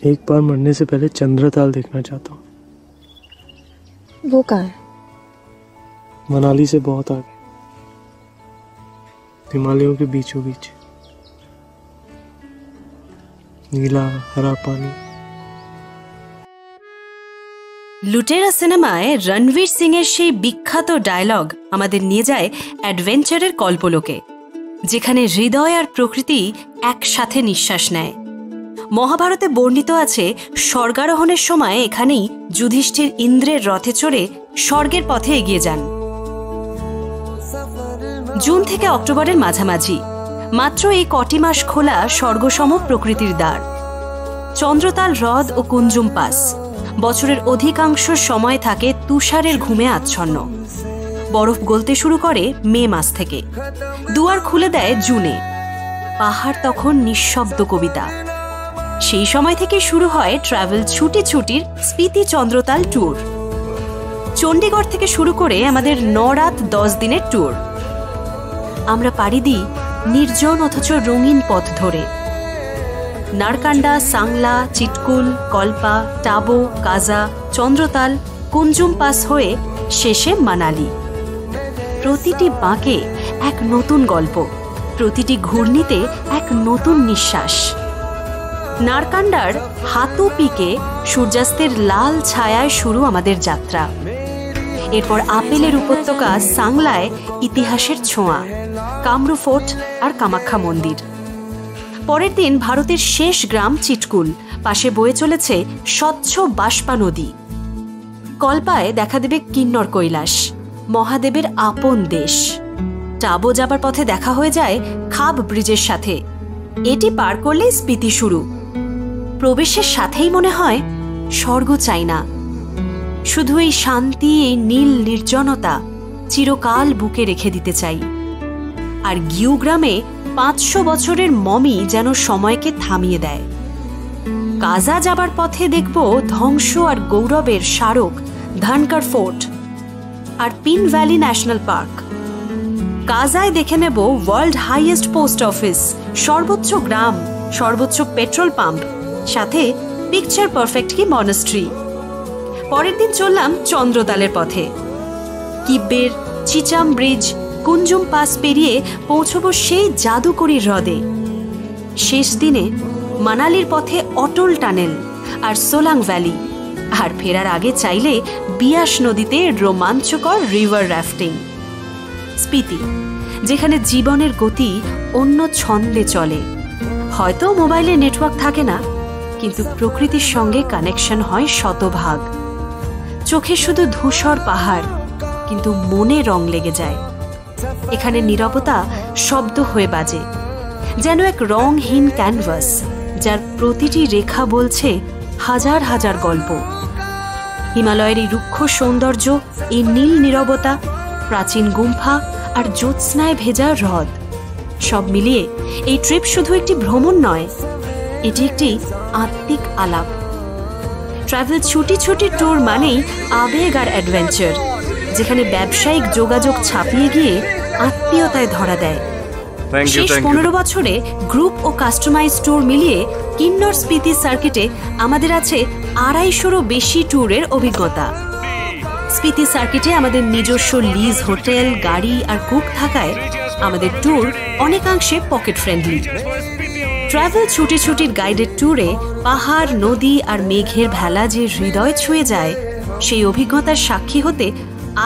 एक बार मरने से पहले चंद्रताल देखना चाहता हूँ। वो कहाँ है? मनाली से बहुत आगे, हिमालयों के बीचों बीच, नीला हरा पानी। লুটেরা সিনেমায় রণবীর সিং এর সেই বিখ্যাত ডায়লগ আমাদের নিয়ে যায় অ্যাডভেঞ্চারের কল্পলোকে, যেখানে হৃদয় আর প্রকৃতি একসাথে নিঃশ্বাস নেয়। মহাভারতে বর্ণিত আছে স্বর্গারোহণের সময় এখানেই যুধিষ্ঠির ইন্দ্রের রথে চড়ে স্বর্গের পথে এগিয়ে যান। জুন থেকে অক্টোবরের মাঝামাঝি মাত্র এই কটি মাস খোলা স্বর্গসম প্রকৃতির দ্বার। চন্দ্রতাল হ্রদ ও কুঞ্জুম পাস বছরের অধিকাংশ সময় থাকে তুষারের ঘুমে আচ্ছন্ন। বরফ গলতে শুরু করে মে মাস থেকে, দুয়ার খুলে দেয় জুনে। পাহাড় তখন নিঃশব্দ কবিতা। সেই সময় থেকে শুরু হয় ট্রাভেল ছুটি ছুটির স্পিতি চন্দ্রতাল ট্যুর। চণ্ডীগড় থেকে শুরু করে আমাদের 9 রাত 10 দিনের ট্যুর। আমরা পাড়ি দিই নির্জন অথচ রঙিন পথ ধরে। নারকান্ডা, সাংলা, চিটকুল, কল্পা, টাবো, কাজা, চন্দ্রতাল, কুঞ্জুম পাস হয়ে শেষে মানালি। প্রতিটি বাঁকে এক নতুন গল্প, প্রতিটি ঘূর্ণিতে এক নতুন নিঃশ্বাস। নারকান্ডার হাতু পিকে সূর্যাস্তের লাল ছায়ায় শুরু আমাদের যাত্রা। এরপর আপেলের উপত্যকা সাংলায় ইতিহাসের ছোঁয়া, কামরু ফোর্ট আর কামাখ্যা মন্দির। পরের দিন ভারতের শেষ গ্রাম চিটকুল, পাশে বয়ে চলেছে স্বচ্ছ বাষ্পা নদী। কল্পায় দেখা দেবে কিন্নর কৈলাস, মহাদেবের আপন দেশ। টাবো যাবার পথে দেখা হয়ে যায় খাব ব্রিজের সাথে। এটি পার করলেই স্পিতি শুরু। প্রবেশের সাথেই মনে হয় স্বর্গ চাই না, শুধু এই শান্তি, এই নীল নির্জনতা চিরকাল বুকে রেখে দিতে চাই। আর গিউ গ্রামে 500 বছরের মমি যেন সময়কে থামিয়ে দেয়। কাজা যাবার পথে দেখব ধ্বংস আর গৌরবের স্মারক ধানকার ফোর্ট আর পিন ভ্যালি ন্যাশনাল পার্ক। কাজায় দেখে নেব ওয়ার্ল্ড হাইয়েস্ট পোস্ট অফিস, সর্বোচ্চ গ্রাম, সর্বোচ্চ পেট্রোল পাম্প, সাথে পিকচার পারফেক্ট কি মনাস্ট্রি। পরের দিন চললাম চন্দ্রতালের পথে। কিব্বের, চিচাম ব্রিজ, কুঞ্জুম পাস পেরিয়ে পৌঁছব সেই জাদুকরী হ্রদে। শেষ দিনে মানালির পথে অটল টানেল আর সোলাং ভ্যালি। আর ফেরার আগে চাইলে বিয়াস নদীতে রোমাঞ্চকর রিভার রাফটিং। স্পিতি, যেখানে জীবনের গতি অন্য ছন্দে চলে। হয়তো মোবাইলে নেটওয়ার্ক থাকে না, কিন্তু প্রকৃতির সঙ্গে কানেকশন হয় শতভাগ। চোখে শুধু ধূসর পাহাড়, কিন্তু মনে রং লেগে যায়। এখানে নীরবতা শব্দ হয়ে বাজে, যেন এক রংহীন ক্যানভাস, যার প্রতিটি রেখা বলছে হাজার হাজার গল্প। হিমালয়ের এই রুক্ষ সৌন্দর্য, এই নীল নীরবতা, প্রাচীন গুম্ফা আর জ্যোৎস্নায় ভেজা হ্রদ, সব মিলিয়ে এই ট্রিপ শুধু একটি ভ্রমণ নয়, এটি একটি আত্মিক আলাপ। ট্রাভেল ছুটি ছুটি ট্যুর মানেই আবেগ আর অ্যাডভেঞ্চার, যেখানে ব্যবসায়িক যোগাযোগ ছাপিয়ে গিয়ে আত্মীয়তায় ধরা দেয়। শেষ 15 বছরে গ্রুপ ও কাস্টমাইজ ট্যুর মিলিয়ে কিন্নর স্পিতি সার্কিটে আমাদের আছে 250-রও বেশি ট্যুরের অভিজ্ঞতা। স্পিতি সার্কিটে আমাদের নিজস্ব লিজ হোটেল, গাড়ি আর কুক থাকায় আমাদের ট্যুর অনেকাংশে পকেট ফ্রেন্ডলি। ট্রাভেল ছুটি ছুটির গাইডেড ট্যুরে পাহাড়, নদী আর মেঘের ভেলা যে হৃদয় ছুঁয়ে যায়, সেই অভিজ্ঞতার সাক্ষী হতে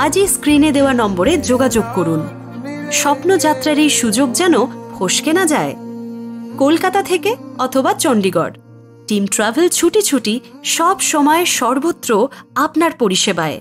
আজই স্ক্রিনে দেওয়া নম্বরে যোগাযোগ করুন। স্বপ্নযাত্রার এই সুযোগ যেন ফসকে না যায়। কলকাতা থেকে অথবা চণ্ডীগড়, টিম ট্রাভেল ছুটি ছুটি সব সময় সর্বত্র আপনার পরিষেবায়।